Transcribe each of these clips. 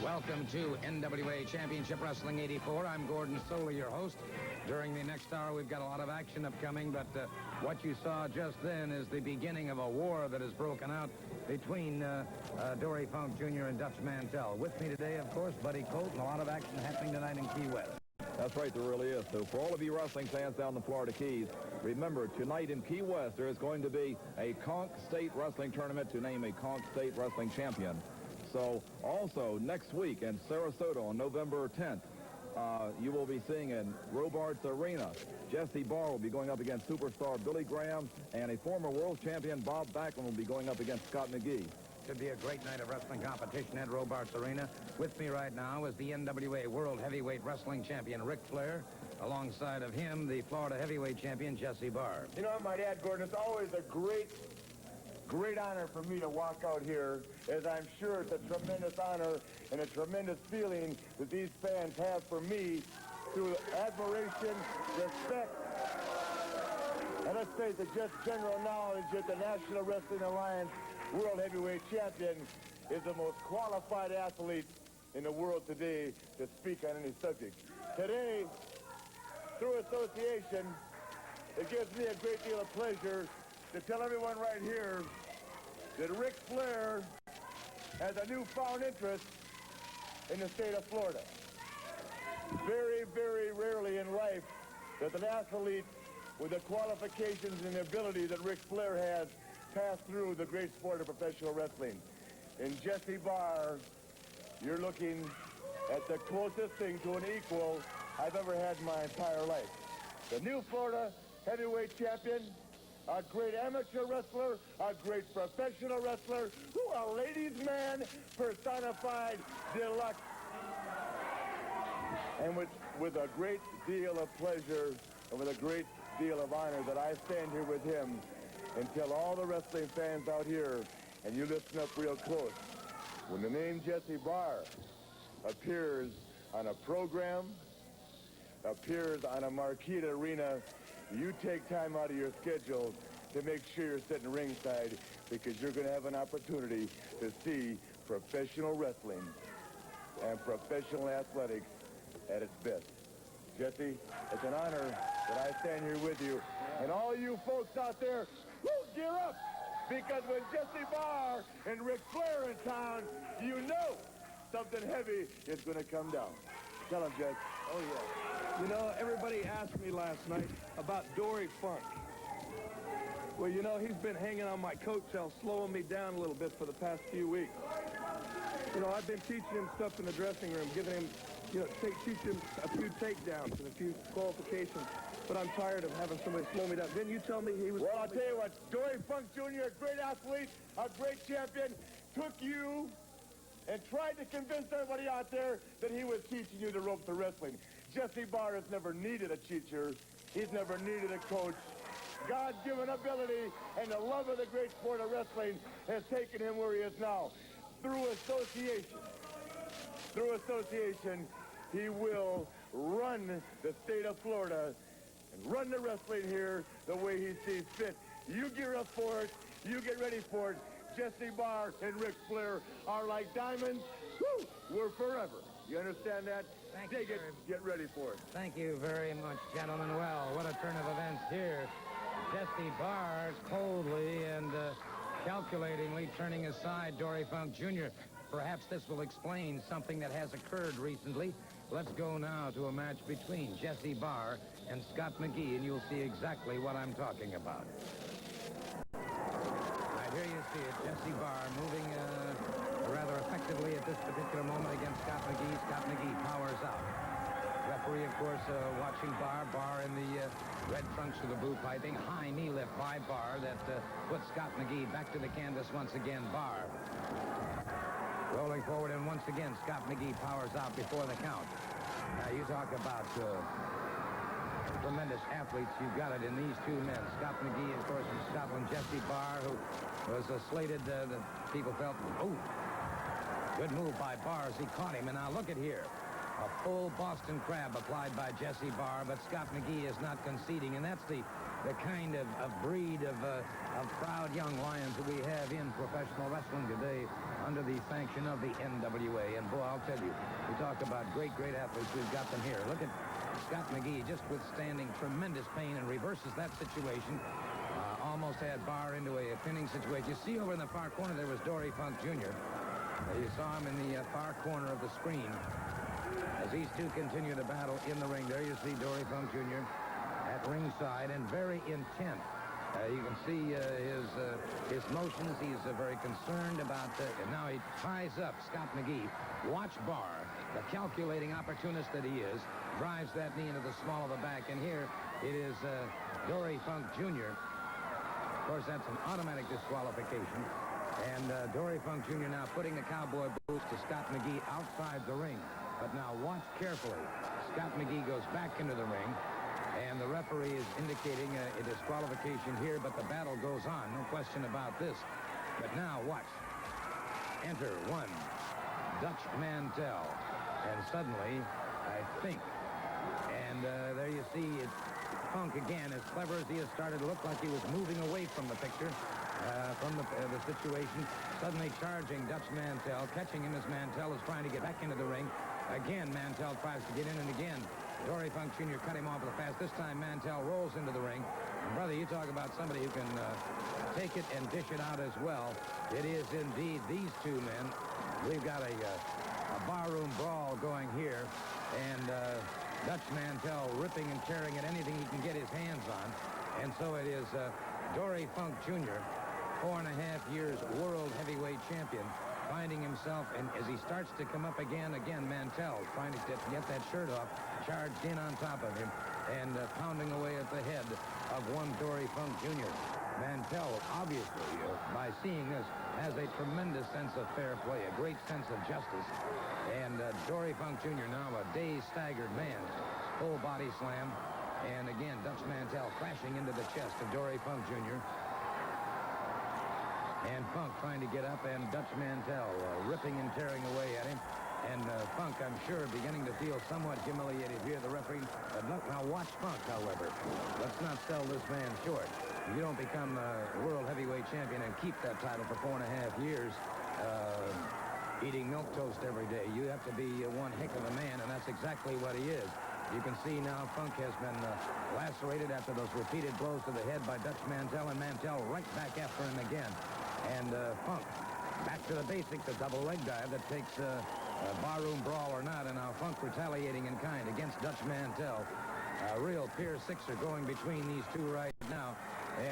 Welcome to NWA Championship Wrestling 84. I'm Gordon Soley, your host. During the next hour, we've got a lot of action upcoming, but what you saw just then is the beginning of a war that has broken out between Dory Funk Jr. and Dutch Mantell. With me today, of course, Buddy Colt, and a lot of action happening tonight in Key West. That's right, there really is. So for all of you wrestling fans down the Florida Keys, remember, tonight in Key West, there is going to be a Conch State Wrestling Tournament to name a Conch State Wrestling Champion. So also next week in Sarasota on November 10th, you will be seeing in Robarts Arena, Jesse Barr will be going up against superstar Billy Graham, and a former world champion, Bob Backlund, will be going up against Scott McGee. Should be a great night of wrestling competition at Robarts Arena. With me right now is the NWA World Heavyweight Wrestling Champion, Ric Flair. Alongside of him, the Florida Heavyweight Champion, Jesse Barr. You know, I might add, Gordon, it's always a great honor for me to walk out here, as I'm sure it's a tremendous honor and a tremendous feeling that these fans have for me through admiration, respect, and let's face it, just general knowledge that the National Wrestling Alliance World Heavyweight Champion is the most qualified athlete in the world today to speak on any subject. Today, through association, it gives me a great deal of pleasure to tell everyone right here that Ric Flair has a newfound interest in the state of Florida. Very, very rarely in life does an athlete with the qualifications and the ability that Ric Flair has pass through the great sport of professional wrestling. In Jesse Barr, you're looking at the closest thing to an equal I've ever had in my entire life. The new Florida heavyweight champion, a great amateur wrestler, a great professional wrestler, a ladies' man personified deluxe. And with a great deal of pleasure and with a great deal of honor that I stand here with him and tell all the wrestling fans out here, and you listen up real close, when the name Jesse Barr appears on a program, appears on a marquee arena, you take time out of your schedule to make sure you're sitting ringside, because you're going to have an opportunity to see professional wrestling and professional athletics at its best. Jesse, it's an honor that I stand here with you. And all you folks out there, gear up, because when Jesse Barr and Ric Flair are in town, you know something heavy is going to come down. Tell him, Jess. Oh, yeah. You know, everybody asked me last night about Dory Funk. Well, you know, he's been hanging on my coattail, slowing me down a little bit for the past few weeks. You know, I've been teaching him stuff in the dressing room, giving him, you know, teaching him a few takedowns and a few qualifications. But I'm tired of having somebody slow me down. Didn't you tell me he was... Well, I'll tell you what, Dory Funk Jr., a great athlete, a great champion, took you and tried to convince everybody out there that he was teaching you the ropes of wrestling. Jesse Barr has never needed a teacher. He's never needed a coach. God-given ability and the love of the great sport of wrestling has taken him where he is now. Through association, he will run the state of Florida and run the wrestling here the way he sees fit. You gear up for it. You get ready for it. Jesse Barr and Ric Flair are like diamonds. Woo! We're forever. You understand that? Thank Dig you. it. Get ready for it. Thank you very much, gentlemen. Well, what a turn of events here. Jesse Barr coldly and calculatingly turning aside Dory Funk Jr. Perhaps this will explain something that has occurred recently. Let's go now to a match between Jesse Barr and Scott McGee, and you'll see exactly what I'm talking about. Right here you see it, Jesse Barr moving rather effectively at this particular moment against Scott McGee. Scott McGee powers out. Referee, of course, watching Barr in the red trunks of the blue piping. High knee lift by Barr that puts Scott McGee back to the canvas once again. Barr rolling forward, and once again, Scott McGee powers out before the count. Now, you talk about tremendous athletes. You've got it in these two men. Scott McGee, of course, from Scotland. Jesse Barr, who was slated that people felt, oh, good move by Barr as he caught him. And now look at here. A full Boston Crab applied by Jesse Barr, but Scott McGee is not conceding, and that's the the kind of breed of proud young lions that we have in professional wrestling today under the sanction of the NWA. And boy, I'll tell you, we talk about great athletes. We've got them here. Look at Scott McGee just withstanding tremendous pain and reverses that situation. Almost had Barr into a pinning situation. You see over in the far corner there was Dory Funk Jr. You saw him in the far corner of the screen. As these two continue to battle in the ring, there you see Dory Funk Jr. at ringside and very intent. You can see his motions. He's very concerned about and now he ties up Scott McGee. Watch Barr, the calculating opportunist that he is, drives that knee into the small of the back. And here it is Dory Funk Jr. Of course, that's an automatic disqualification. And Dory Funk Jr. now putting the cowboy boots to Scott McGee outside the ring. But now watch carefully. Scott McGee goes back into the ring. And the referee is indicating a disqualification here, but the battle goes on. No question about this. But now, watch. Enter one, Dutch Mantell. And suddenly, I think, and there you see it, Funk again, as clever as he has started, looked like he was moving away from the picture, from the situation. Suddenly charging Dutch Mantell, catching him as Mantell is trying to get back into the ring. Again, Mantell tries to get in, and again, Dory Funk Jr. cut him off with a pass. This time, Mantell rolls into the ring. And, brother, you talk about somebody who can take it and dish it out as well. It is indeed these two men. We've got a barroom brawl going here. And Dutch Mantell ripping and tearing at anything he can get his hands on. And so it is Dory Funk Jr., 4.5 years world heavyweight champion, finding himself, and as he starts to come up again, Mantell trying to get that shirt off, charged in on top of him, and pounding away at the head of one Dory Funk Jr. Mantell, obviously, by seeing this, has a tremendous sense of fair play, a great sense of justice. And Dory Funk Jr. now a dazed, staggered man, full body slam, and again, Dutch Mantell crashing into the chest of Dory Funk Jr., and Funk trying to get up, and Dutch Mantell ripping and tearing away at him. And Funk, I'm sure, beginning to feel somewhat humiliated here. The referee, look, now watch Funk, however. Let's not sell this man short. You don't become world heavyweight champion and keep that title for 4.5 years eating milk toast every day. You have to be one heck of a man, and that's exactly what he is. You can see now Funk has been lacerated after those repeated blows to the head by Dutch Mantell, and Mantell right back after him again. And Funk, back to the basics, a double leg dive that takes a barroom brawl or not, and now Funk retaliating in kind against Dutch Mantell. A real Pier Sixer going between these two right now.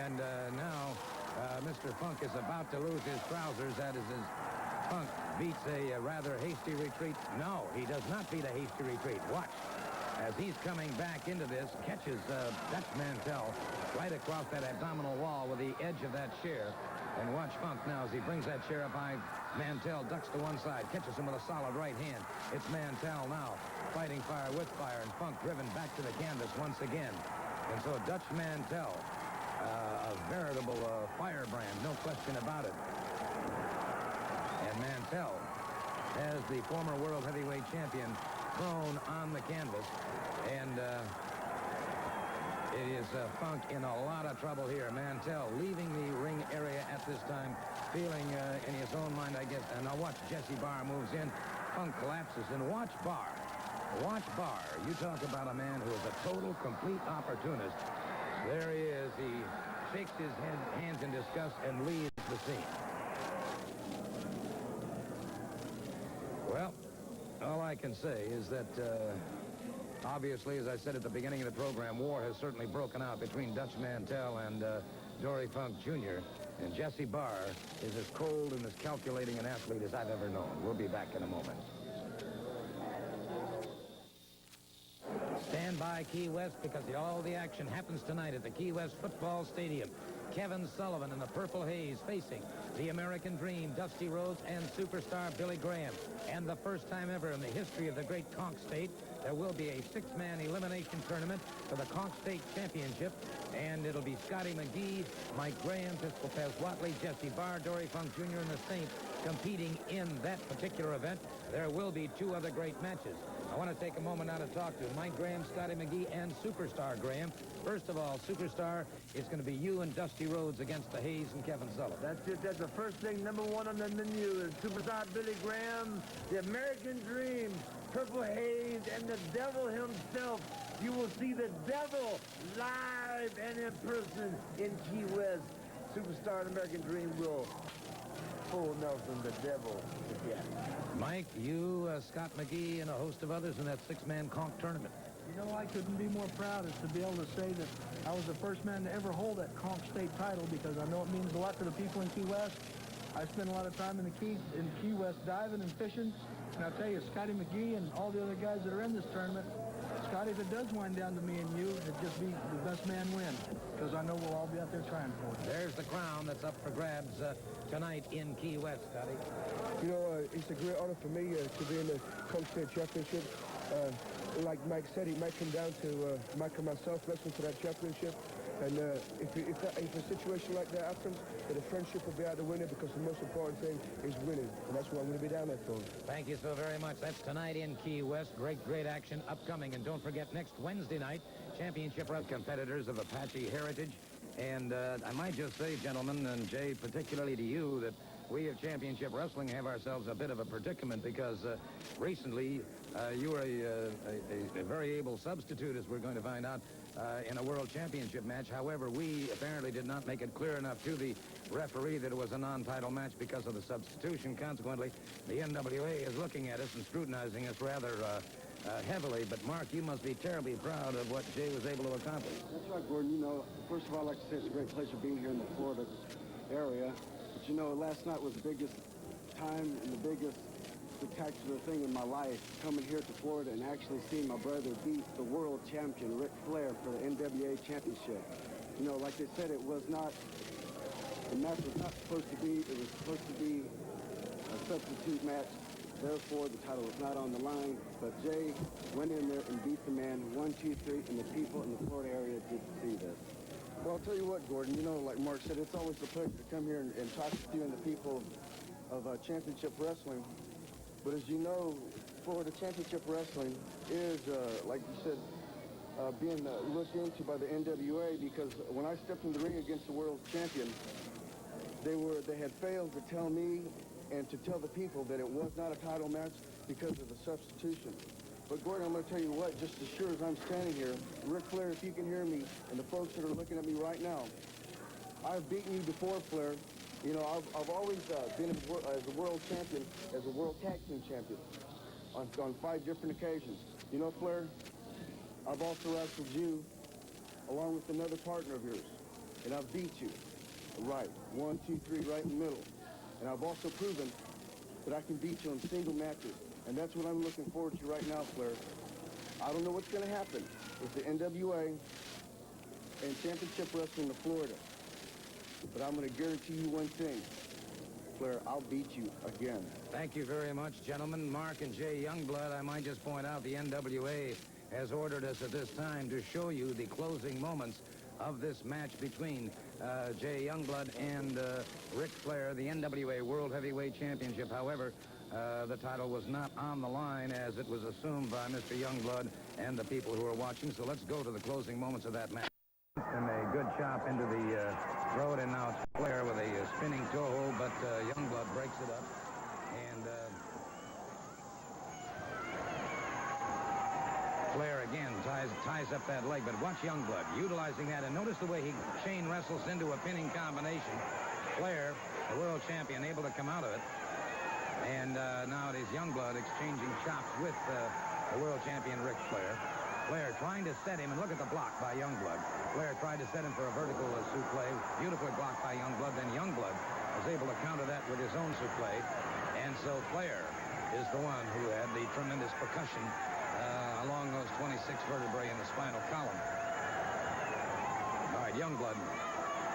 And now Mr. Funk is about to lose his trousers. That is as Funk beats a rather hasty retreat. No, he does not beat a hasty retreat. Watch. As he's coming back into this, catches Dutch Mantell right across that abdominal wall with the edge of that chair. And watch Funk now as he brings that chair up high. Mantell ducks to one side, catches him with a solid right hand. It's Mantell now fighting fire with fire, and Funk driven back to the canvas once again. And so Dutch Mantell, a veritable firebrand, no question about it. And Mantell has the former world heavyweight champion thrown on the canvas. And it is Funk in a lot of trouble here. Mantell leaving the ring area at this time, feeling in his own mind, I guess. And now watch Jesse Barr moves in. Funk collapses. And watch Barr. Watch Barr. You talk about a man who is a total, complete opportunist. There he is. He shakes his hands in disgust and leaves the scene. Well, all I can say is that obviously, as I said at the beginning of the program, war has certainly broken out between Dutch Mantell and Dory Funk Jr. And Jesse Barr is as cold and as calculating an athlete as I've ever known. We'll be back in a moment. Stand by, Key West, because all the action happens tonight at the Key West Football Stadium. Kevin Sullivan in the Purple Haze facing the American Dream, Dusty Rhodes, and superstar Billy Graham. And the first time ever in the history of the great Conch State, there will be a six-man elimination tournament for the Conch State Championship. And it'll be Scotty McGee, Mike Graham, Pistol Pez Watley, Jesse Barr, Dory Funk Jr., and the Saint competing in that particular event. There will be 2 other great matches. I want to take a moment now to talk to Mike Graham, Scotty McGee, and Superstar Graham. First of all, Superstar, it's going to be you and Dusty Rhodes against the Hayes and Kevin Sullivan. That's it. That's the first thing. Number 1 on the menu is Superstar Billy Graham, the American Dream, Purple Haze, and the Devil himself. You will see the Devil live and in person in Key West. Superstar and American Dream will pull Nelson, the Devil, again. Mike, you, Scott McGee, and a host of others in that 6-man conch tournament. You know, I couldn't be more proud as to be able to say that I was the first man to ever hold that conch state title, because I know it means a lot to the people in Key West. I spent a lot of time in Key West diving and fishing, and I'll tell you, Scotty McGee and all the other guys that are in this tournament, Scotty, if it does wind down to me and you, it'd just be the best man win, because I know we'll all be out there trying for it. There's the crown that's up for grabs tonight in Key West, Scotty. You know, it's a great honor for me to be in the Conch State Championship. Like Mike said, it might come down to Mike and myself wrestling for that championship. And if a situation like that happens, then the friendship will be out the winner, because the most important thing is winning. And that's what I'm going to be down there for. Thank you so very much. That's tonight in Key West. Great action upcoming. And don't forget, next Wednesday night, championship round competitors of Apache heritage. And I might just say, gentlemen, and Jay, particularly to you, that we of Championship Wrestling have ourselves a bit of a predicament, because recently you were a very able substitute, as we're going to find out, in a World Championship match. However, we apparently did not make it clear enough to the referee that it was a non-title match because of the substitution. Consequently, the NWA is looking at us and scrutinizing us rather heavily. But, Mark, you must be terribly proud of what Jay was able to accomplish. That's right, Gordon. You know, first of all, I'd like to say it's a great pleasure being here in the Florida area. But, you know, last night was the biggest time and the biggest spectacular thing in my life, coming here to Florida and actually seeing my brother beat the world champion, Ric Flair, for the NWA championship. You know, like they said, it was not, the match was not supposed to be, it was supposed to be a substitute match. Therefore, the title was not on the line. But Jay went in there and beat the man 1, 2, 3, and the people in the Florida area did see this. Well, I'll tell you what, Gordon, you know, like Mark said, it's always a pleasure to come here and talk with you and the people of Championship Wrestling. But as you know, Florida Championship Wrestling is, like you said, being looked into by the NWA, because when I stepped in the ring against the world champion, they had failed to tell me and to tell the people that it was not a title match because of the substitution. But Gordon, I'm going to tell you what, just as sure as I'm standing here, Ric Flair, if you can hear me, and the folks that are looking at me right now, I've beaten you before, Flair. You know, I've always been as a world champion, as a world tag team champion on 5 different occasions. You know, Flair, I've also wrestled you along with another partner of yours, and I've beat you. Right, 1, 2, 3, right in the middle. And I've also proven that I can beat you in single matches. And that's what I'm looking forward to right now, Flair. I don't know what's going to happen with the NWA and Championship Wrestling of Florida. But I'm going to guarantee you one thing. Flair, I'll beat you again. Thank you very much, gentlemen. Mark and Jay Youngblood, I might just point out the NWA has ordered us at this time to show you the closing moments of this match between Jay Youngblood and Ric Flair, the NWA World Heavyweight Championship. However, the title was not on the line as it was assumed by Mr. Youngblood and the people who are watching. So let's go to the closing moments of that match. And a good chop into the throat, and now it's Flair with a spinning toe hold, but Youngblood breaks it up. And Flair again ties up that leg, but watch Youngblood utilizing that, and notice the way he chain wrestles into a pinning combination. Flair, the world champion, able to come out of it. And now it is Youngblood exchanging chops with the world champion Ric Flair. Flair trying to set him, and look at the block by Youngblood. Flair tried to set him for a vertical souffle, beautifully blocked by Youngblood. Then Youngblood was able to counter that with his own souffle. And so Flair is the one who had the tremendous percussion along those 26 vertebrae in the spinal column. All right, Youngblood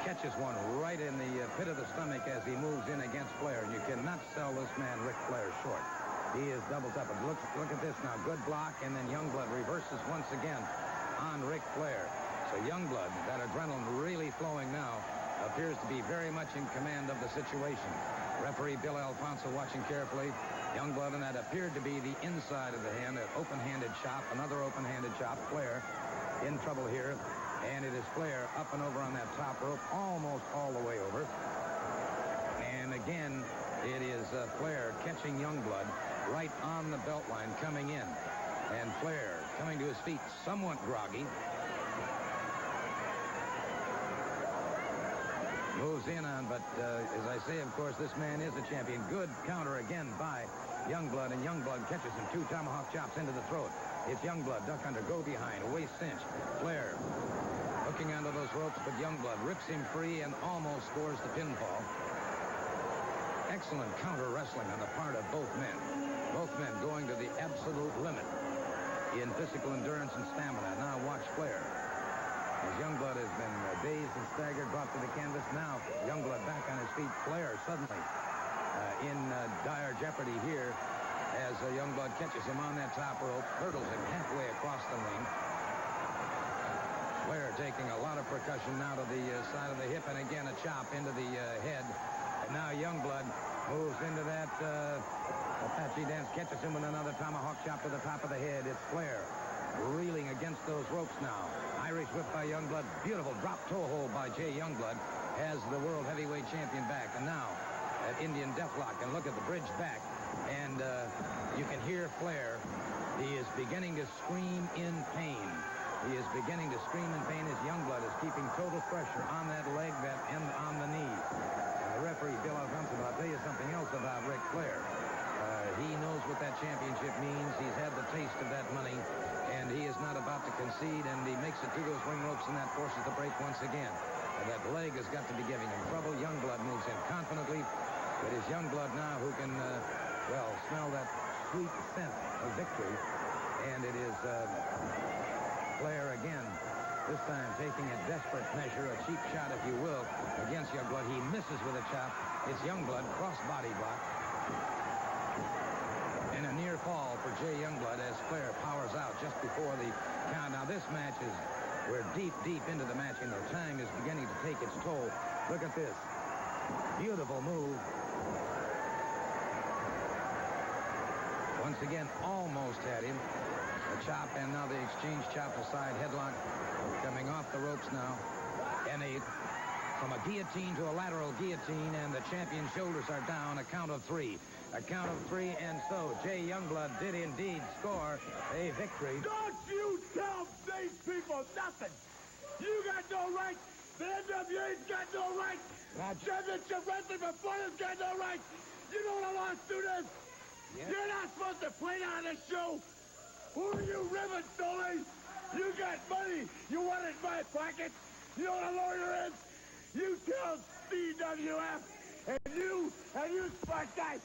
catches one right in the pit of the stomach as he moves in against Flair. And you cannot sell this man, Ric Flair, short. He is doubled up. And look at this now. Good block, and then Youngblood reverses once again on Ric Flair. So Youngblood, that adrenaline really flowing now, appears to be very much in command of the situation. Referee Bill Alfonso watching carefully. Youngblood, and that appeared to be the inside of the hand, an open-handed chop, another open-handed chop. Flair in trouble here, and it is Flair up and over on that top rope, almost all the way over. And again, it is Flair catching Youngblood right on the belt line coming in. And Flair coming to his feet, somewhat groggy. Moves in on, but as I say, of course, this man is a champion. Good counter again by Youngblood, and Youngblood catches him. 2 tomahawk chops into the throat. It's Youngblood, duck under, go behind, a waist cinch. Flair hooking onto those ropes, but Youngblood rips him free and almost scores the pinfall. Excellent counter wrestling on the part of both men. Both men going to the absolute limit in physical endurance and stamina. Now watch Flair. As Youngblood has been dazed and staggered, brought to the canvas. Now Youngblood back on his feet. Flair suddenly in dire jeopardy here as Youngblood catches him on that top rope, hurdles him halfway across the ring. Flair taking a lot of percussion now to the side of the hip, and again a chop into the head. And now Youngblood moves into that Apache dance, catches him with another tomahawk chop to the top of the head. It's Flair reeling against those ropes now. Irish whip by Youngblood. Beautiful drop toe hold by Jay Youngblood has the world heavyweight champion back. And now at Indian Deathlock. And look at the bridge back. And you can hear Flair. He is beginning to scream in pain. He is beginning to scream in pain as Youngblood is keeping total pressure on that leg and on the knee. And the referee, Bill Alfonso, I'll tell you something else about Ric Flair. He knows what that championship means. He's had the taste of that money, and he is not about to concede, and he makes it to those ring ropes, and that forces the break once again. And that leg has got to be giving him trouble. Youngblood moves in confidently. It is Youngblood now who can, smell that sweet scent of victory. And it is Flair again, this time taking a desperate measure, a cheap shot, if you will, against Youngblood. He misses with a chop. It's Youngblood, cross-body block. And a near fall for Jay Youngblood as Flair powers out just before the count. Now this match is, we're deep into the match, and the time is beginning to take its toll. Look at this. Beautiful move. Once again, almost had him. The chop, and now the exchange chop aside headlock coming off the ropes now. And from a guillotine to a lateral guillotine, and the champion's shoulders are down. A count of 3. A count of 3, and so Jay Youngblood did indeed score a victory. Don't you tell these people nothing. You got no right. The NWA's got no right. Championship Wrestling Performance got no right. You know what I want to do this? Yeah. You're not supposed to play on this show. Who are you ribbon, Dolly? You got money. You want it in my pocket. You know what a lawyer is? You tell CWF and you smart guys.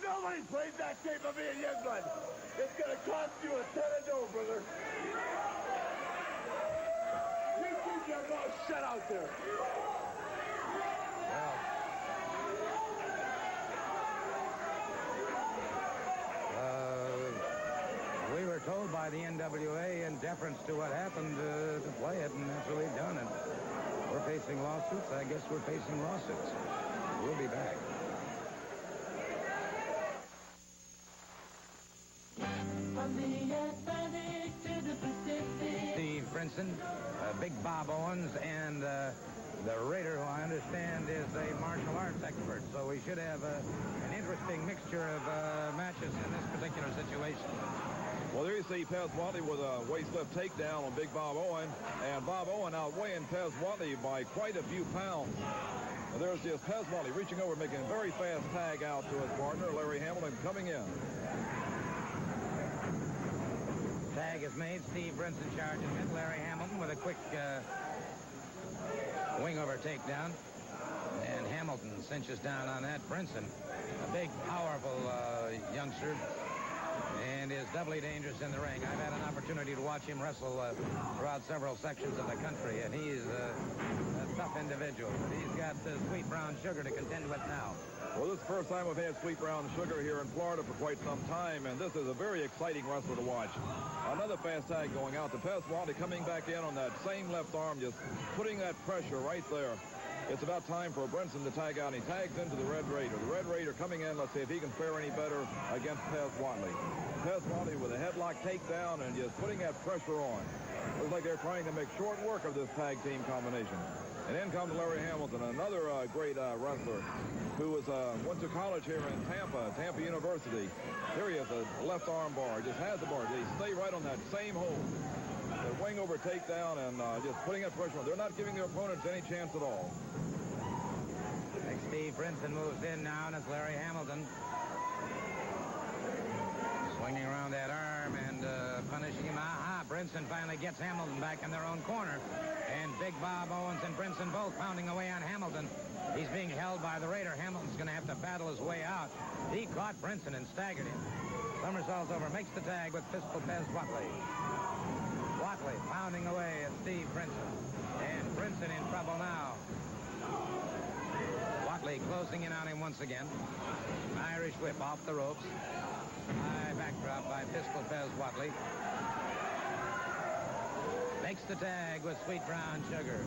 Nobody plays that tape of me and Youngblood. It's going to cost you a ton of dough, brother. You keep your mouth shut out there. We were told by the NWA in deference to what happened to play it, and that's what we've done. And we're facing lawsuits. I guess we're facing lawsuits. We'll be back. From the Atlantic to the Pacific. Steve Brinson, Big Bob Owens, and the Raider, who I understand is a martial arts expert. So we should have an interesting mixture of matches in this particular situation. Well, there you see Pez Watley with a waist lift takedown on Big Bob Owen, and Bob Owen outweighing Pez Watley by quite a few pounds. And there's just Pez Watley reaching over, making a very fast tag out to his partner, Larry Hamilton, coming in. Tag is made. Steve Brinson charging it. Larry Hamilton with a quick wing over takedown. And Hamilton cinches down on that. Brinson, a big, powerful youngster, and is doubly dangerous in the ring. I've had an opportunity to watch him wrestle throughout several sections of the country, and he's a tough individual. But he's got Sweet Brown Sugar to contend with now. Well, this is the first time we've had Sweet Brown Sugar here in Florida for quite some time, and this is a very exciting wrestler to watch. Another fast tag going out to Pez Watley, coming back in on that same left arm, just putting that pressure right there It's about time for Brinson to tag out. He tags into the Red Raider. The Red Raider coming in. Let's see if he can fare any better against Pez Watley. Pez Watley with a headlock takedown and just putting that pressure on. Looks like they're trying to make short work of this tag team combination. And in comes Larry Hamilton, another great wrestler who went to college here in Tampa University. Here he is, a left arm bar. Just has the bar. They stay right on that same hold. The wing over takedown and just putting that pressure on. They're not giving their opponents any chance at all. Steve Brinson moves in now, and it's Larry Hamilton. Swinging around that arm and punishing him. Brinson finally gets Hamilton back in their own corner. And Big Bob Owens and Brinson both pounding away on Hamilton. He's being held by the Raider. Hamilton's going to have to battle his way out. He caught Brinson and staggered him. Somersaults over, makes the tag with Pistol Pez Watley. Watley pounding away at Steve Brinson. And Brinson in trouble now. Watley closing in on him once again. Irish whip off the ropes. High backdrop by Pistol Pez Watley. Makes the tag with Sweet Brown Sugar.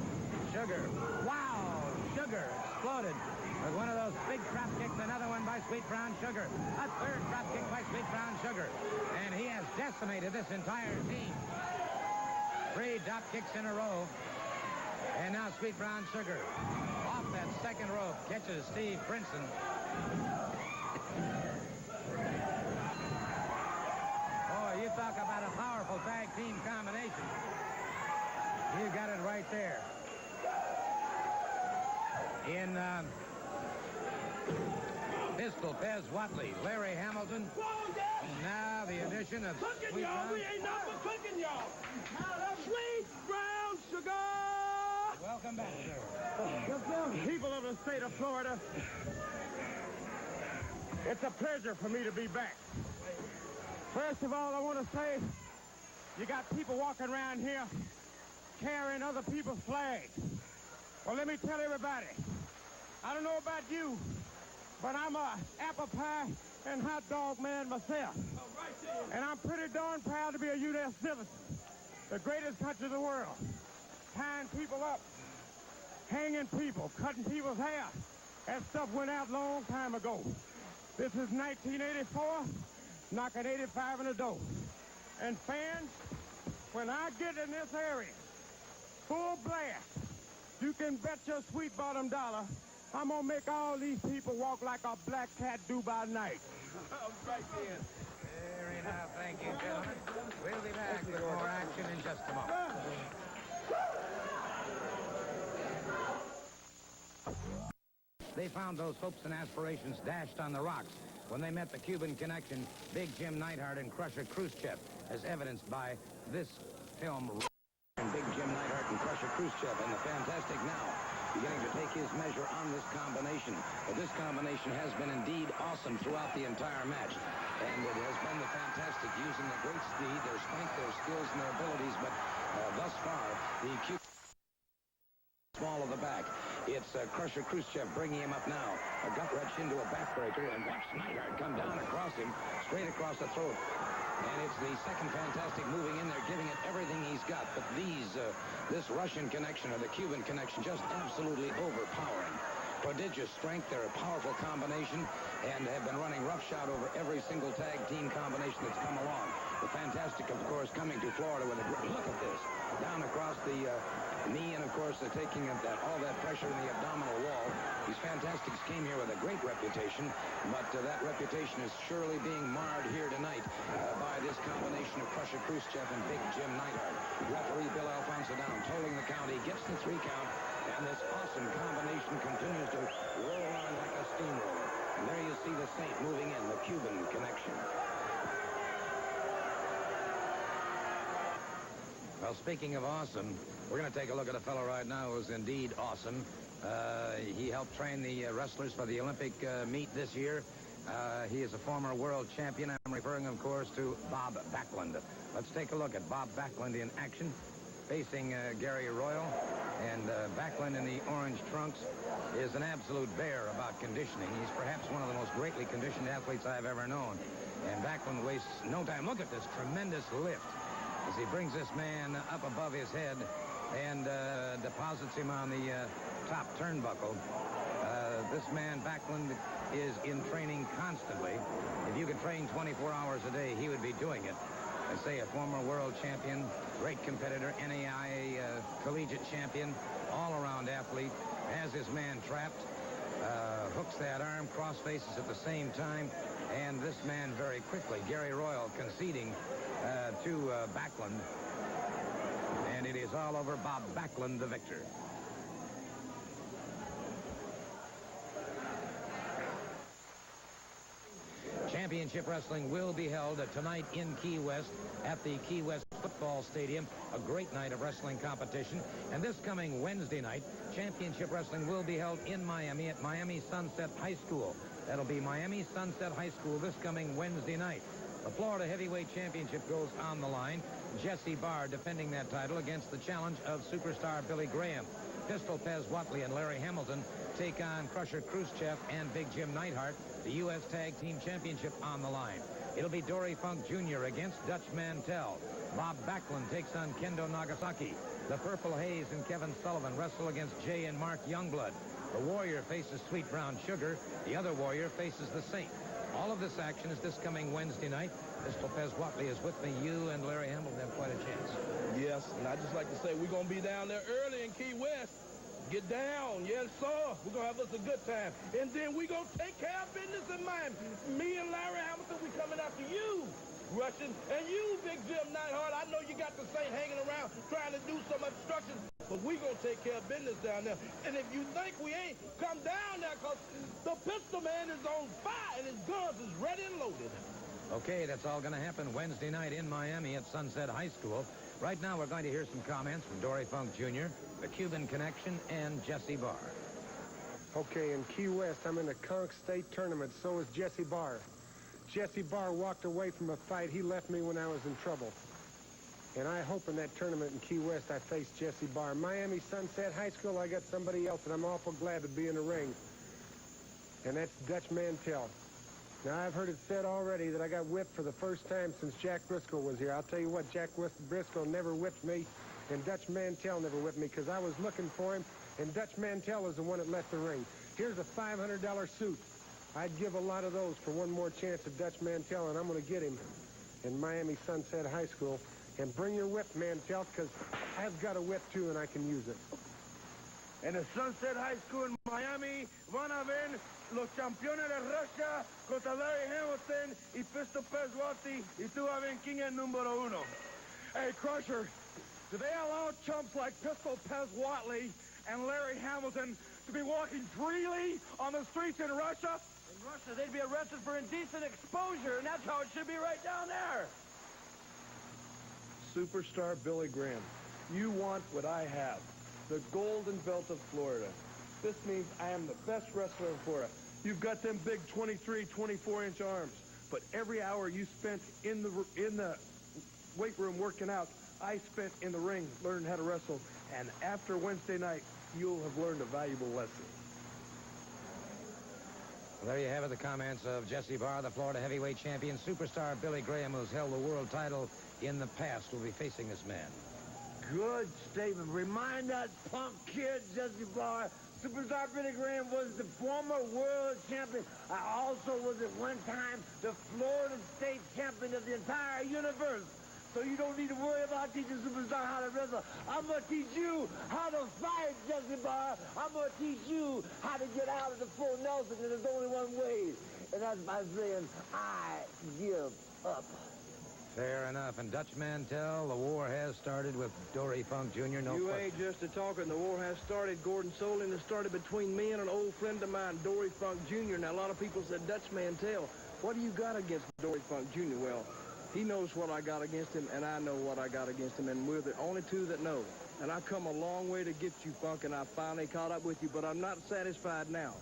Sugar. Wow! Sugar exploded with one of those big drop kicks. Another one by Sweet Brown Sugar. A third drop kick by Sweet Brown Sugar. And he has decimated this entire team. 3 drop kicks in a row. And now Sweet Brown Sugar off that second rope catches Steve Brinson. Oh, you talk about a powerful tag team combination. You got it right there. In Pistol Pez Watley, Larry Hamilton. Now the addition of Cooking, Sweet y'all. Brown. We ain't not for cooking, y'all. Sweet Brown Sugar. Welcome back, sir. People of the state of Florida, it's a pleasure for me to be back. First of all, I want to say you got people walking around here carrying other people's flags. Well, let me tell everybody, I don't know about you, but I'm a apple pie and hot dog man myself. And I'm pretty darn proud to be a U.S. citizen, the greatest country in the world. Tying people up, hanging people, cutting people's hair. That stuff went out long time ago. This is 1984, knocking 85 in the door. And fans, when I get in this area, full blast, you can bet your sweet bottom dollar I'm going to make all these people walk like a black cat do by night. Right there. Very nice. Thank you, gentlemen. We'll be back with more action in just a moment. They found those hopes and aspirations dashed on the rocks when they met the Cuban connection, Big Jim Neidhart and Crusher Khrushchev, as evidenced by this film. Big Jim Neidhart and Crusher Khrushchev, and the Fantastic now beginning to take his measure on this combination. But this combination has been indeed awesome throughout the entire match. And it has been the Fantastic using the great speed, their strength, their skills, and their abilities. But thus far, the Cuban small of the back. It's Crusher Khrushchev bringing him up now. A gut wrench into a backbreaker, and watch Neidhart come down across him, straight across the throat. And it's the second Fantastic moving in there, giving it everything he's got. But this Russian connection or the Cuban connection just absolutely overpowering. Prodigious strength. They're a powerful combination and have been running roughshod over every single tag team combination that's come along. The Fantastic, of course, coming to Florida with a look at this. Down across the knee and, of course, taking all that pressure in the abdominal wall. These Fantastics came here with a great reputation, but that reputation is surely being marred here tonight by this combination of Crusher Khrushchev and Big Jim Neidhart. Referee Bill Alfonso down, tolling the count. He gets the 3 count, and this awesome combination continues to roll on like a steamroller. And there you see the Saint moving in, the Cuban connection. Well, speaking of awesome, we're going to take a look at a fellow right now who's indeed awesome. He helped train the wrestlers for the Olympic meet this year. He is a former world champion. I'm referring, of course, to Bob Backlund. Let's take a look at Bob Backlund in action, facing Gary Royal. And Backlund in the orange trunks is an absolute bear about conditioning. He's perhaps one of the most greatly conditioned athletes I've ever known. And Backlund wastes no time. Look at this tremendous lift as he brings this man up above his head and deposits him on the top turnbuckle. This man, Backlund, is in training constantly. If you could train 24 hours a day, he would be doing it. I say a former world champion, great competitor, NAIA collegiate champion, all-around athlete, has his man trapped, hooks that arm, cross faces at the same time, and this man very quickly, Gary Royal conceding to Backlund, and it is all over. Bob Backlund, the victor. Championship Wrestling will be held tonight in Key West at the Key West Football Stadium. A great night of wrestling competition. And this coming Wednesday night, Championship Wrestling will be held in Miami at Miami Sunset High School. That'll be Miami Sunset High School this coming Wednesday night. The Florida Heavyweight Championship goes on the line. Jesse Barr defending that title against the challenge of superstar Billy Graham. Pistol Pez Watley and Larry Hamilton take on Crusher Khrushchev and Big Jim Neidhart. The U.S. Tag Team Championship on the line. It'll be Dory Funk Jr. against Dutch Mantell. Bob Backlund takes on Kendo Nagasaki. The Purple Haze and Kevin Sullivan wrestle against Jay and Mark Youngblood. The Warrior faces Sweet Brown Sugar. The other Warrior faces the Saint. All of this action is this coming Wednesday night. Pistol Pez Watley is with me. You and Larry Hamilton have quite a chance. Yes, and I'd just like to say we're going to be down there early in Key West. Get down, yes, sir. We're going to have us a good time. And then we're going to take care of business in Miami. Me and Larry Hamilton, we coming after you, Russian. And you, Big Jim Neidhart, I know you got the Saint hanging around trying to do some obstructions, but we're going to take care of business down there. And if you think we ain't, come down there, because the Pistol Man is on fire and his guns is ready and loaded. Okay, that's all going to happen Wednesday night in Miami at Sunset High School. Right now, we're going to hear some comments from Dory Funk Jr., the Cuban Connection, and Jesse Barr. Okay, in Key West, I'm in the Conch State Tournament. So is Jesse Barr. Jesse Barr walked away from a fight. He left me when I was in trouble. And I hope in that tournament in Key West I face Jesse Barr. Miami Sunset High School, I got somebody else, and I'm awful glad to be in the ring. And that's Dutch Mantell. Now, I've heard it said already that I got whipped for the first time since Jack Briscoe was here. I'll tell you what, Jack Briscoe never whipped me, and Dutch Mantell never whipped me, because I was looking for him, and Dutch Mantell was the one that left the ring. Here's a $500 suit. I'd give a lot of those for one more chance at Dutch Mantell, and I'm going to get him in Miami Sunset High School. And bring your whip, Mantell, because I've got a whip, too, and I can use it. En el Sunset High School en Miami van a ver los campeones de Russia contra Larry Hamilton y Pistol Pez Watley, y tú vas a ver quién es el número uno. Hey, Crusher, do they allow chumps like Pistol Pez Watley and Larry Hamilton to be walking freely on the streets in Russia? In Russia, they'd be arrested for indecent exposure, and that's how it should be right down there. Superstar Billy Graham, you want what I have. The golden belt of Florida. This means I am the best wrestler in Florida. You've got them big 23, 24-inch arms, but every hour you spent in the weight room working out, I spent in the ring learning how to wrestle, and after Wednesday night, you'll have learned a valuable lesson. Well, there you have it, the comments of Jesse Barr, the Florida heavyweight champion. Superstar Billy Graham, who's held the world title in the past, will be facing this man. Good statement. Remind that punk kid, Jesse Barr, Superstar Billy Graham was the former world champion. I also was at one time the Florida state champion of the entire universe. So you don't need to worry about teaching Superstar how to wrestle. I'm going to teach you how to fight, Jesse Barr. I'm going to teach you how to get out of the full Nelson, and there's only one way. And that's by saying, I give up. Fair enough. And Dutch Mantell, the war has started with Dory Funk Jr. No You question. ain't just a talking. The war has started, Gordon Solon. It started between me and an old friend of mine, Dory Funk Jr. Now, a lot of people said, Dutch Mantell, what do you got against Dory Funk Jr.? Well, he knows what I got against him, and I know what I got against him, and we're the only two that know. And I've come a long way to get you, Funk, and I finally caught up with you, but I'm not satisfied now.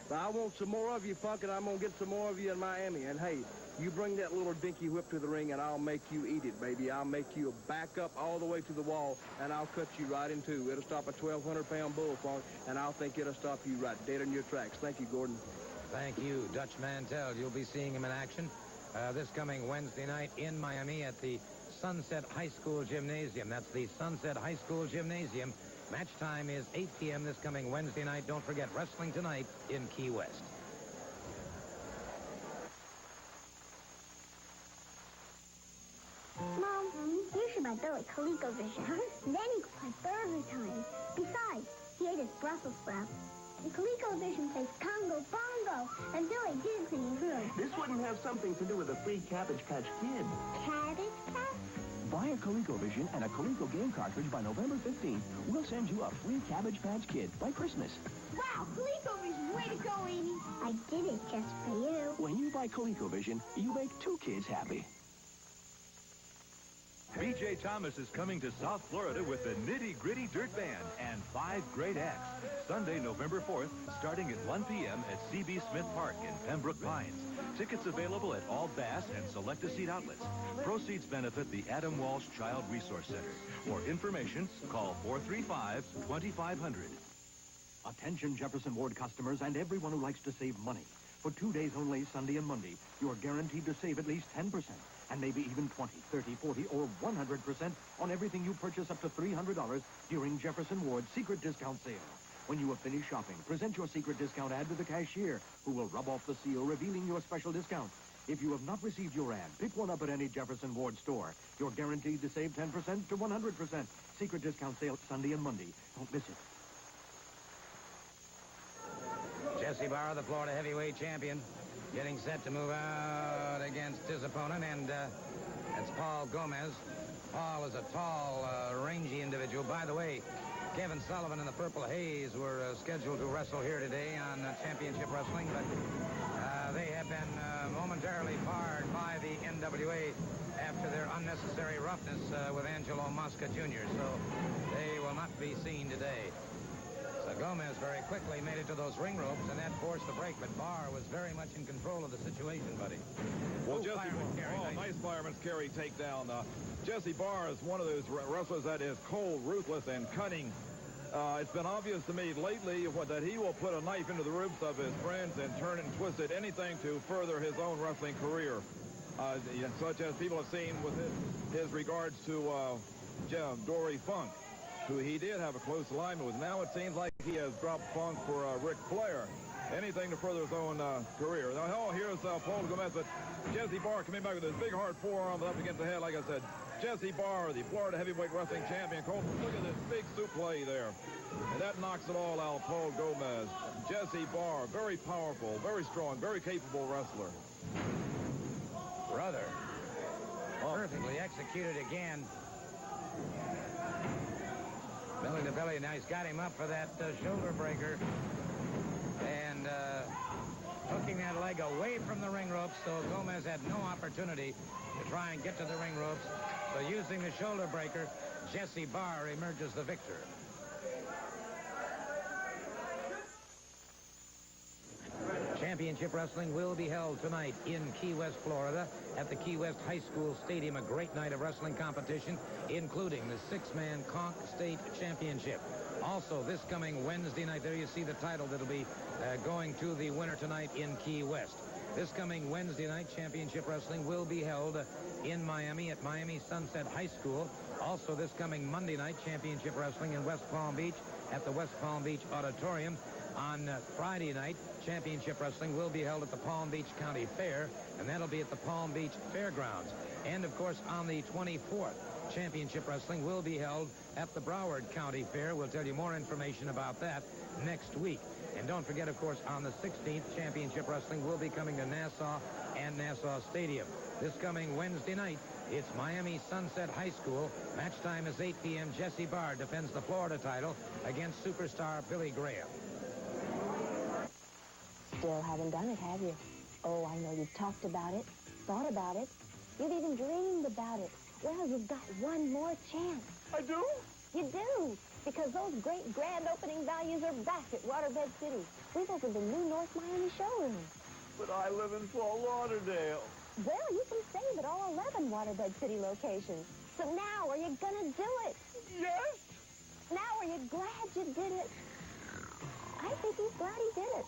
But I want some more of you, Funk, and I'm going to get some more of you in Miami. And, hey, you bring that little dinky whip to the ring, and I'll make you eat it, baby. I'll make you back up all the way to the wall, and I'll cut you right in two. It'll stop a 1,200-pound bull, Funk, and I'll think it'll stop you right dead in your tracks. Thank you, Gordon. Thank you, Dutch Mantell. You'll be seeing him in action this coming Wednesday night in Miami at the Sunset High School Gymnasium. That's the Sunset High School Gymnasium Match time is 8 p.m. this coming Wednesday night. Don't forget, Wrestling Tonight in Key West. Mom, you should buy Billy ColecoVision. Huh? Then he could play Burger Time. Besides, he ate his Brussels sprouts. And ColecoVision plays Congo Bongo, and Billy did sing good. This wouldn't have something to do with a free Cabbage Patch Kid. Cabbage Patch? Buy a ColecoVision and a Coleco game cartridge by November 15th. We'll send you a free Cabbage Patch Kid by Christmas. Wow, ColecoVision, way to go, Amy. I did it just for you. When you buy ColecoVision, you make 2 kids happy. B.J. Thomas is coming to South Florida with the Nitty Gritty Dirt Band and 5 great acts. Sunday, November 4th, starting at 1 p.m. at C.B. Smith Park in Pembroke Pines. Tickets available at all Bass and Select-A-Seat outlets. Proceeds benefit the Adam Walsh Child Resource Center. For information, call 435-2500. Attention Jefferson Ward customers and everyone who likes to save money. For 2 days only, Sunday and Monday, you are guaranteed to save at least 10%. And maybe even 20, 30, 40, or 100% on everything you purchase up to $300 during Jefferson Ward's secret discount sale. When you have finished shopping, present your secret discount ad to the cashier, who will rub off the seal revealing your special discount. If you have not received your ad, pick one up at any Jefferson Ward store. You're guaranteed to save 10% to 100%. Secret discount sale Sunday and Monday. Don't miss it. Jesse Barr, the Florida heavyweight champion, getting set to move out against his opponent, and that's Paul Gomez. Paul is a tall, rangy individual. By the way, Kevin Sullivan and the Purple Haze were scheduled to wrestle here today on Championship Wrestling, but they have been momentarily barred by the NWA after their unnecessary roughness with Angelo Mosca Jr., so they will not be seen today. So Gomez very quickly made it to those ring ropes, and that forced the break, but Barr was very much in control of the situation, buddy. Well, Jesse, nice fireman's carry takedown. Jesse Barr is one of those wrestlers that is cold, ruthless, and cunning. It's been obvious to me lately that he will put a knife into the ribs of his friends and turn and twist it, anything to further his own wrestling career, such as people have seen with his regards to Dory Funk, who he did have a close alignment with. Now it seems like he has dropped Funk for Ric Flair. Anything to further his own career. Now, here's Paul Gomez, but Jesse Barr coming back with his big hard forearm up against the head, like I said. Jesse Barr, the Florida heavyweight wrestling champion. Colt, look at this big suplex there. And that knocks it all out, Paul Gomez. Jesse Barr, very powerful, very strong, very capable wrestler. Brother. Perfectly executed again. Belly to belly. Now he's got him up for that shoulder breaker. And hooking that leg away from the ring ropes, so Gomez had no opportunity to try and get to the ring ropes. So using the shoulder breaker, Jesse Barr emerges the victor. Championship Wrestling will be held tonight in Key West, Florida, at the Key West High School Stadium. A great night of wrestling competition, including the 6-man Conch State Championship. Also, this coming Wednesday night, there you see the title that'll be going to the winner tonight in Key West. This coming Wednesday night, Championship Wrestling will be held in Miami at Miami Sunset High School. Also, this coming Monday night, Championship Wrestling in West Palm Beach at the West Palm Beach Auditorium. On Friday night, Championship Wrestling will be held at the Palm Beach County Fair, and that'll be at the Palm Beach Fairgrounds. And, of course, on the 24th, Championship Wrestling will be held at the Broward County Fair. We'll tell you more information about that next week. And don't forget, of course, on the 16th, Championship Wrestling will be coming to Nassau and Nassau Stadium. This coming Wednesday night, it's Miami Sunset High School. Match time is 8 p.m. Jesse Barr defends the Florida title against superstar Billy Graham. Still haven't done it, have you? Oh, I know you've talked about it, thought about it. You've even dreamed about it. Well, you've got one more chance. I do? You do, because those great grand opening values are back at Waterbed City. We've opened a new North Miami showroom. But I live in Fort Lauderdale. Well, you can save at all 11 Waterbed City locations. So now, are you gonna do it? Yes. Now, are you glad you did it? I think he's glad he did it.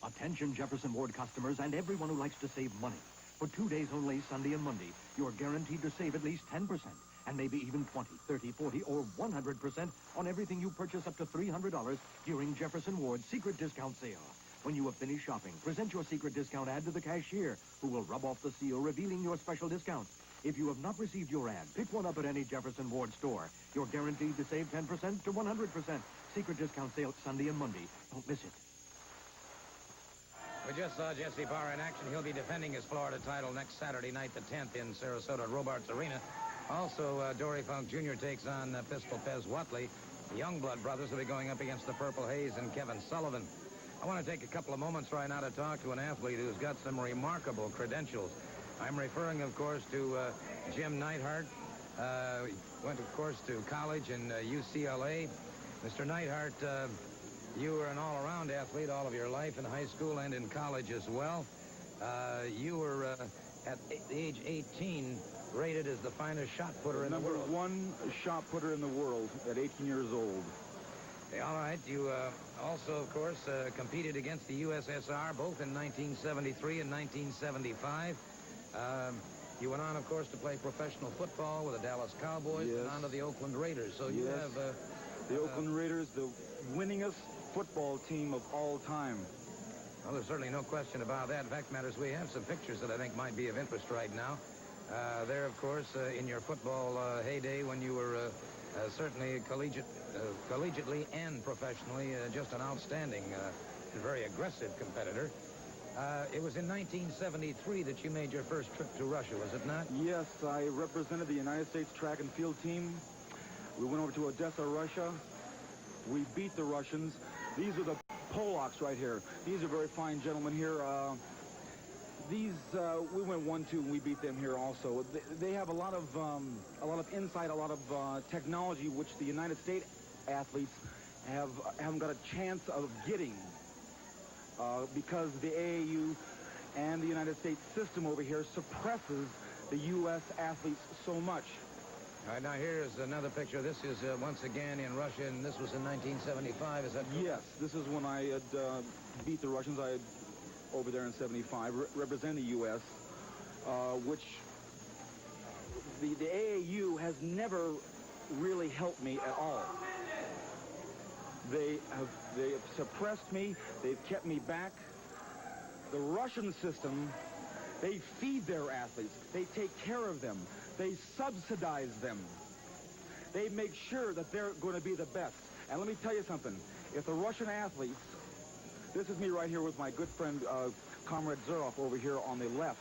Attention Jefferson Ward customers and everyone who likes to save money. For 2 days only, Sunday and Monday, you're guaranteed to save at least 10%, and maybe even 20, 30, 40, or 100% on everything you purchase up to $300 during Jefferson Ward's secret discount sale. When you have finished shopping, present your secret discount ad to the cashier, who will rub off the seal revealing your special discount. If you have not received your ad, pick one up at any Jefferson Ward store. You're guaranteed to save 10% to 100%. Secret discount sale Sunday and Monday. Don't miss it. We just saw Jesse Barr in action. He'll be defending his Florida title next Saturday night, the 10th, in Sarasota at Robarts Arena. Also, Dory Funk Jr. takes on Pistol Pez Watley. The Youngblood brothers will be going up against the Purple Haze and Kevin Sullivan. I want to take a couple of moments right now to talk to an athlete who's got some remarkable credentials. I'm referring, of course, to Jim Neidhart. Went, of course, to college in UCLA. Mr. Neidhart, you were an all-around athlete all of your life in high school and in college as well. You were, at age 18, rated as the finest shot putter in the world. Number one shot putter in the world at 18 years old. All right. You also, of course, competed against the USSR both in 1973 and 1975. You went on, of course, to play professional football with the Dallas Cowboys and on to the Oakland Raiders. So you have... the Oakland Raiders, the winningest football team of all time. Well, there's certainly no question about that. In fact, matters, we have some pictures that I think might be of interest right now. There, of course, in your football heyday when you were certainly collegiately and professionally just an outstanding, very aggressive competitor. It was in 1973 that you made your first trip to Russia, was it not? Yes, I represented the United States track and field team. We went over to Odessa, Russia. We beat the Russians. These are the Polacks right here. These are very fine gentlemen here. We went 1-2 and we beat them here also. They have a lot of insight, a lot of technology, which the United States athletes haven't got a chance of getting because the AAU and the United States system over here suppresses the U.S. athletes so much. All right, now here's another picture. This is once again in Russia, and this was in 1975. Is that correct? Yes, this is when I had beat the Russians. I had over there in 75, representing the U.S., which the AAU has never really helped me at all. They have suppressed me. They've kept me back. The Russian system, they feed their athletes. They take care of them. They subsidize them. They make sure that they're going to be the best. And let me tell you something. If the Russian athletes, this is me right here with my good friend, Comrade Zurov over here on the left.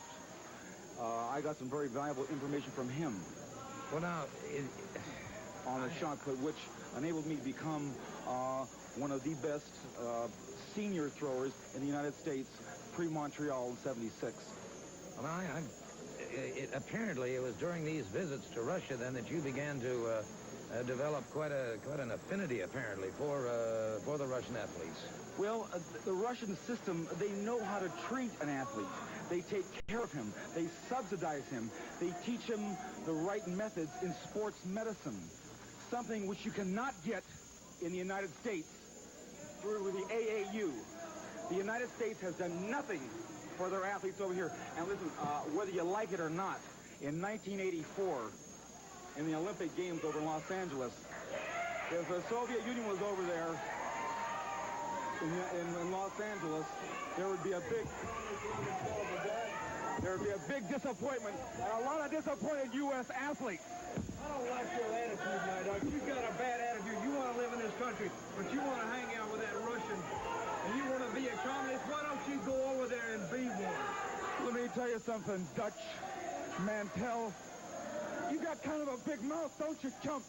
I got some very valuable information from him. Well, now, on a shot put, which enabled me to become one of the best senior throwers in the United States pre-Montreal in '76. Well, apparently it was during these visits to Russia then that you began to develop quite an affinity apparently for the Russian athletes. Well, the Russian system, they know how to treat an athlete. They take care of him. They subsidize him. They teach him the right methods in sports medicine, something which you cannot get in the United States through the AAU. The United States has done nothing for their athletes over here. And listen, whether you like it or not, in 1984, in the Olympic Games over in Los Angeles, if the Soviet Union was over there in Los Angeles, there would be a big disappointment and a lot of disappointed U.S. athletes. I don't like your attitude, my dog. You've got a bad attitude. You want to live in this country, but you want to hang out with that Russian, and you want to be a communist. Why don't you go over there and be one? Let me tell you something, Dutch Mantel. You got kind of a big mouth, don't you, chump?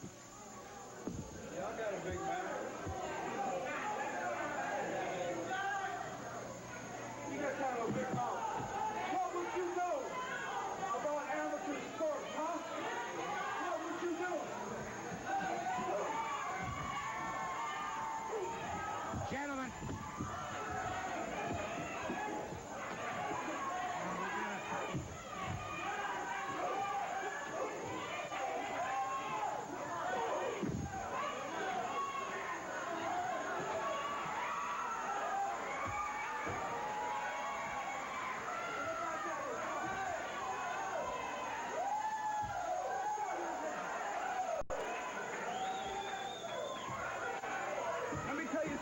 Yeah, I got a big mouth. You got kind of a big mouth. What would you know about amateur sports, huh? What would you do? Gentlemen.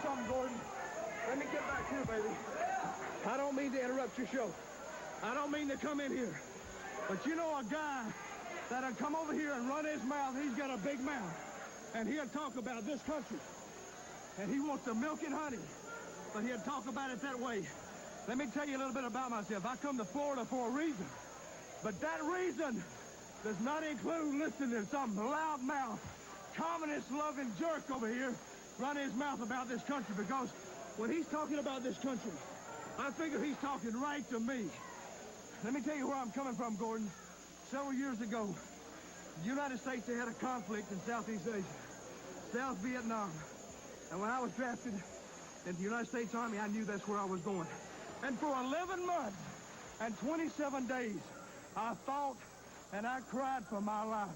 something, Gordon. Let me get back here, baby. I don't mean to interrupt your show. I don't mean to come in here. But you know a guy that'll come over here and run his mouth, he's got a big mouth. And he'll talk about this country. And he wants to milk and honey. But he'll talk about it that way. Let me tell you a little bit about myself. I come to Florida for a reason. But that reason does not include listening to some loudmouth, communist-loving jerk over here run his mouth about this country, because when he's talking about this country, I figure he's talking right to me. Let me tell you where I'm coming from, Gordon. Several years ago, the United States had a conflict in Southeast Asia, South Vietnam. And when I was drafted into the United States Army, I knew that's where I was going. And for 11 months and 27 days, I fought and I cried for my life,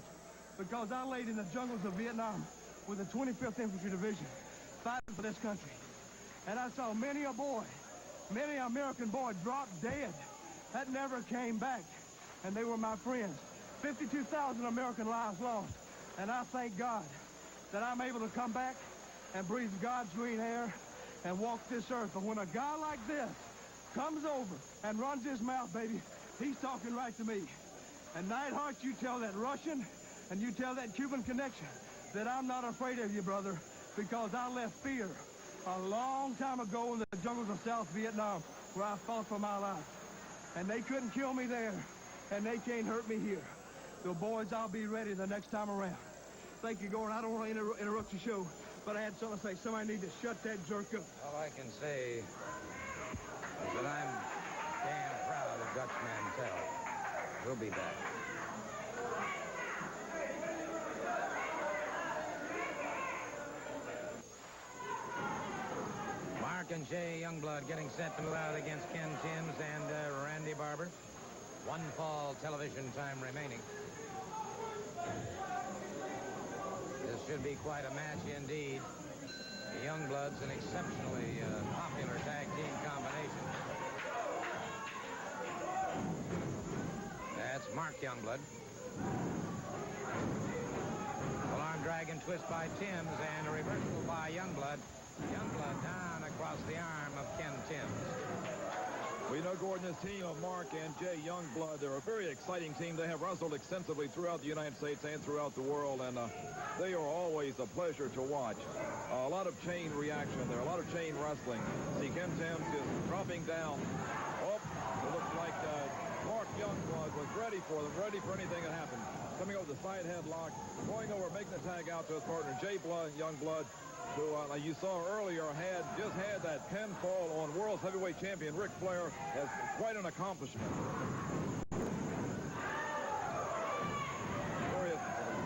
because I laid in the jungles of Vietnam with the 25th Infantry Division, fighting for this country. And I saw many a boy, many American boy drop dead that never came back. And they were my friends. 52,000 American lives lost. And I thank God that I'm able to come back and breathe God's green air and walk this earth. But when a guy like this comes over and runs his mouth, baby, he's talking right to me. And Neidhart, you tell that Russian and you tell that Cuban connection that I'm not afraid of you, brother, because I left fear a long time ago in the jungles of South Vietnam, where I fought for my life. And they couldn't kill me there, and they can't hurt me here. So, boys, I'll be ready the next time around. Thank you, Gordon. I don't want to interrupt your show, but I had something to say. Somebody need to shut that jerk up. All I can say is that I'm damn proud of Dutch Mantell. We'll be back. Mark and Jay Youngblood getting set to move out against Ken Timms and Randy Barber. One fall television time remaining. This should be quite a match indeed. The Youngbloods, an exceptionally popular tag team combination. That's Mark Youngblood. Full arm drag and twist by Timms, and a reversal by Youngblood. Youngblood down across the arm of Ken Timms. We know, Gordon, this team of Mark and Jay Youngblood, they're a very exciting team. They have wrestled extensively throughout the United States and throughout the world, and they are always a pleasure to watch. A lot of chain reaction there, a lot of chain wrestling. See Ken Timms just dropping down. Oh, it looks like Mark Youngblood was ready for them, ready for anything that happened. Coming over the side headlock, going over, making the tag out to his partner, Jay Youngblood, who you saw earlier just had that pinfall on World Heavyweight Champion Ric Flair, as quite an accomplishment.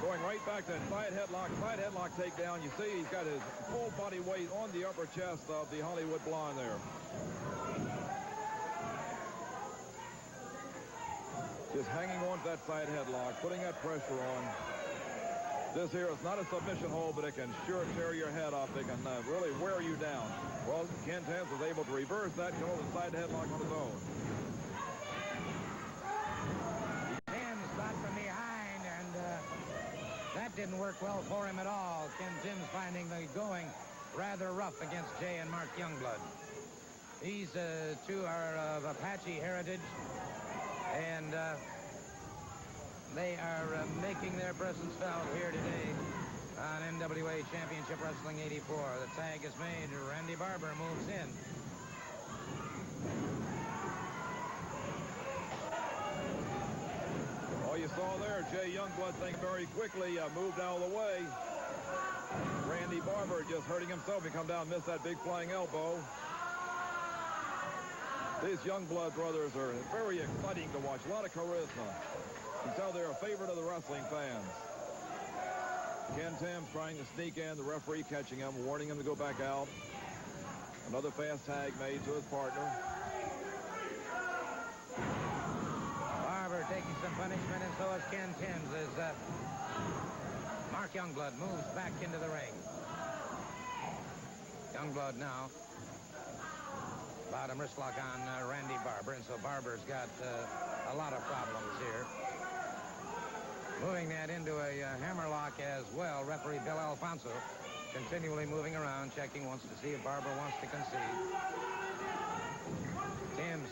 Going right back to that side headlock takedown. You see he's got his full body weight on the upper chest of the Hollywood Blonde there. Just hanging on to that side headlock, putting that pressure on. This here is not a submission hold, but it can sure tear your head off. They can really wear you down. Well, Ken Timms was able to reverse that and go to the side headlock on his own. Timms got from behind, and that didn't work well for him at all. Ken Timms finding the going rather rough against Jay and Mark Youngblood. These two are of Apache heritage, and they are making their presence felt here today on NWA Championship Wrestling 84. The tag is made. Randy Barber moves in. All you saw there, Jay Youngblood thing very quickly moved out of the way. Randy Barber just hurting himself. He come down and missed that big flying elbow. These Youngblood brothers are very exciting to watch. A lot of charisma. You can tell they're a favorite of the wrestling fans. Ken Timms trying to sneak in. The referee catching him, warning him to go back out. Another fast tag made to his partner. Barber taking some punishment, and so is Ken Timms as Mark Youngblood moves back into the ring. Youngblood now. Bottom wrist lock on Randy Barber, and so Barber's got a lot of problems here. Moving that into a hammerlock as well. Referee Bill Alfonso continually moving around, checking, wants to see if Barber wants to concede. Timms.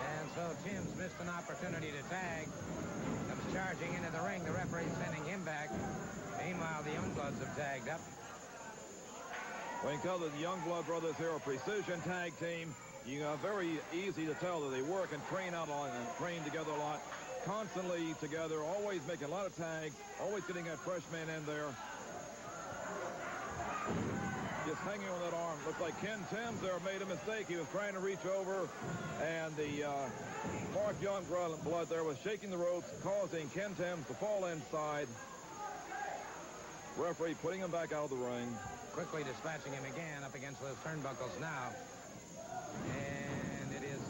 And so Timms missed an opportunity to tag. Comes charging into the ring. The referee sending him back. Meanwhile, the Youngbloods have tagged up. We can tell that the Youngblood brothers here are a precision tag team. Very easy to tell that they work and train out on and train together a lot. Constantly together, always making a lot of tags, always getting that fresh man in there. Just hanging on that arm. Looks like Ken Timms there made a mistake. He was trying to reach over, and the Mark Youngblood there was shaking the ropes, causing Ken Timms to fall inside. Referee putting him back out of the ring. Quickly dispatching him again up against those turnbuckles now. And it is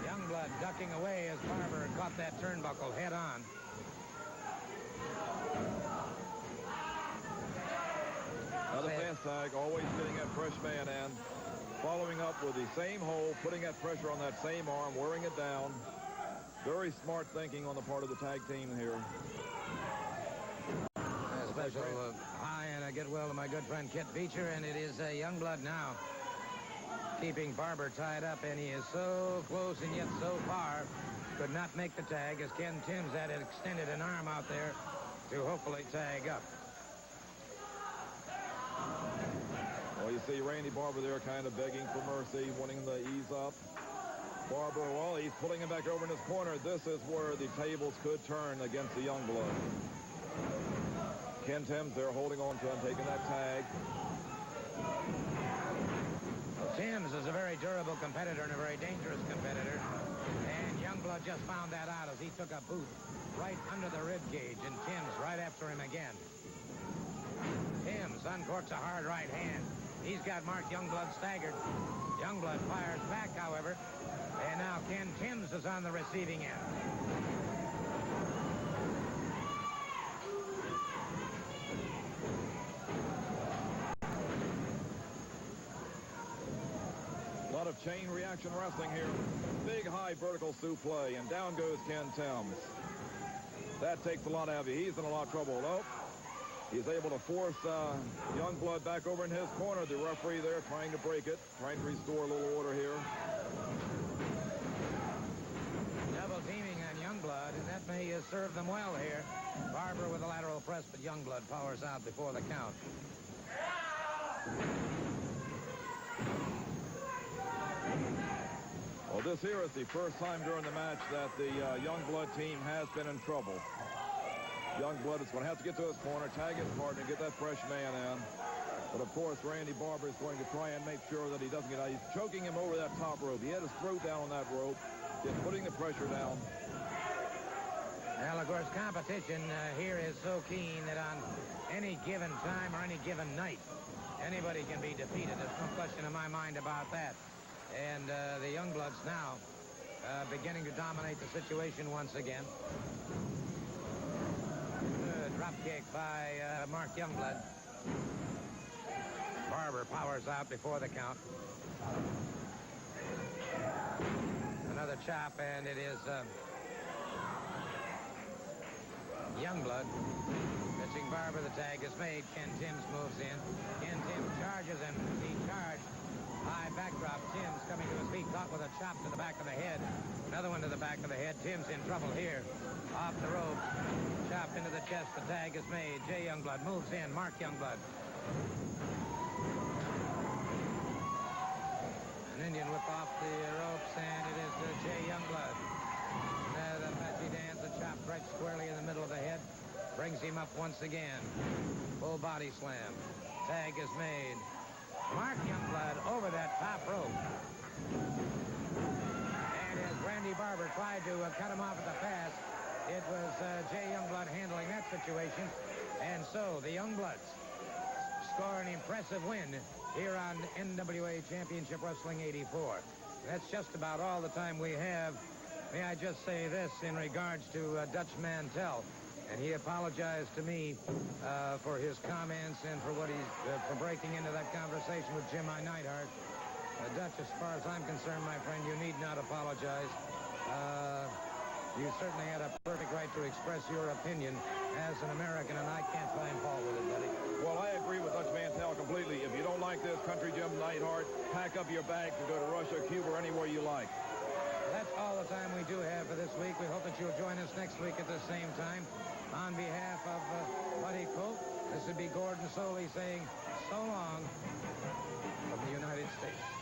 Youngblood ducking away as Barber caught that turnbuckle head on. Another fast tag, always getting that fresh man in. Following up with the same hold, putting that pressure on that same arm, wearing it down. Very smart thinking on the part of the tag team here. Special hi and a get well to my good friend Kit Beecher, and it is Youngblood now keeping Barber tied up, and he is so close and yet so far. Could not make the tag as Ken Timms had extended an arm out there to hopefully tag up. Well, you see Randy Barber there kind of begging for mercy, wanting to ease up. Barber, well, he's pulling him back over in his corner. This is where the tables could turn against the Youngblood. Ken Timms there holding on to him, taking that tag. Timms is a very durable competitor and a very dangerous competitor. And Youngblood just found that out as he took a boot right under the rib cage, and Timms right after him again. Timms uncorks a hard right hand. He's got Mark Youngblood staggered. Youngblood fires back, however. And now Ken Timms is on the receiving end. A lot of chain reaction wrestling here. Big high vertical suplex, and down goes Ken Timms. That takes a lot out of you. He's in a lot of trouble. Nope. He's able to force Youngblood back over in his corner. The referee there trying to break it, trying to restore a little order here. Double teaming on Youngblood, and that may serve them well here. Barber with a lateral press, but Youngblood powers out before the count. Well, this here is the first time during the match that the Youngblood team has been in trouble. Youngblood is going to have to get to his corner, tag his partner, get that fresh man in. But, of course, Randy Barber is going to try and make sure that he doesn't get out. He's choking him over that top rope. He had his throat down on that rope, just putting the pressure down. Well, of course, competition here is so keen that on any given time or any given night, anybody can be defeated. There's no question in my mind about that. And the Youngbloods now beginning to dominate the situation once again. Good drop kick by Mark Youngblood. Barber powers out before the count. Another chop, and it is Youngblood pitching Barber. The tag is made. Ken Timms moves in. Ken Timms charges, and he charged. High backdrop. Timms coming to his feet, caught with a chop to the back of the head. Another one to the back of the head. Timms in trouble here. Off the rope. Chop into the chest. The tag is made. Jay Youngblood moves in. Mark Youngblood. An Indian whip off the ropes, and it is Jay Youngblood. The Apache dance, the chop right squarely in the middle of the head. Brings him up once again. Full body slam. Tag is made. Mark Youngblood over that top rope. And as Randy Barber tried to cut him off at the pass, it was Jay Youngblood handling that situation. And so the Youngbloods score an impressive win here on NWA Championship Wrestling 84. That's just about all the time we have. May I just say this in regards to Dutch Mantell. And he apologized to me for his comments and for what he's for breaking into that conversation with Jim I. Neidhart. Dutch, as far as I'm concerned, my friend, you need not apologize. You certainly had a perfect right to express your opinion as an American, and I can't find fault with it, buddy. Well, I agree with Dutch Mantel completely. If you don't like this country, Jim Neidhart, pack up your bags and go to Russia, Cuba, or anywhere you like. That's all the time we do have for this week. We hope that you'll join us next week at the same time. On behalf of Buddy Colt, this would be Gordon Soley saying so long from the United States.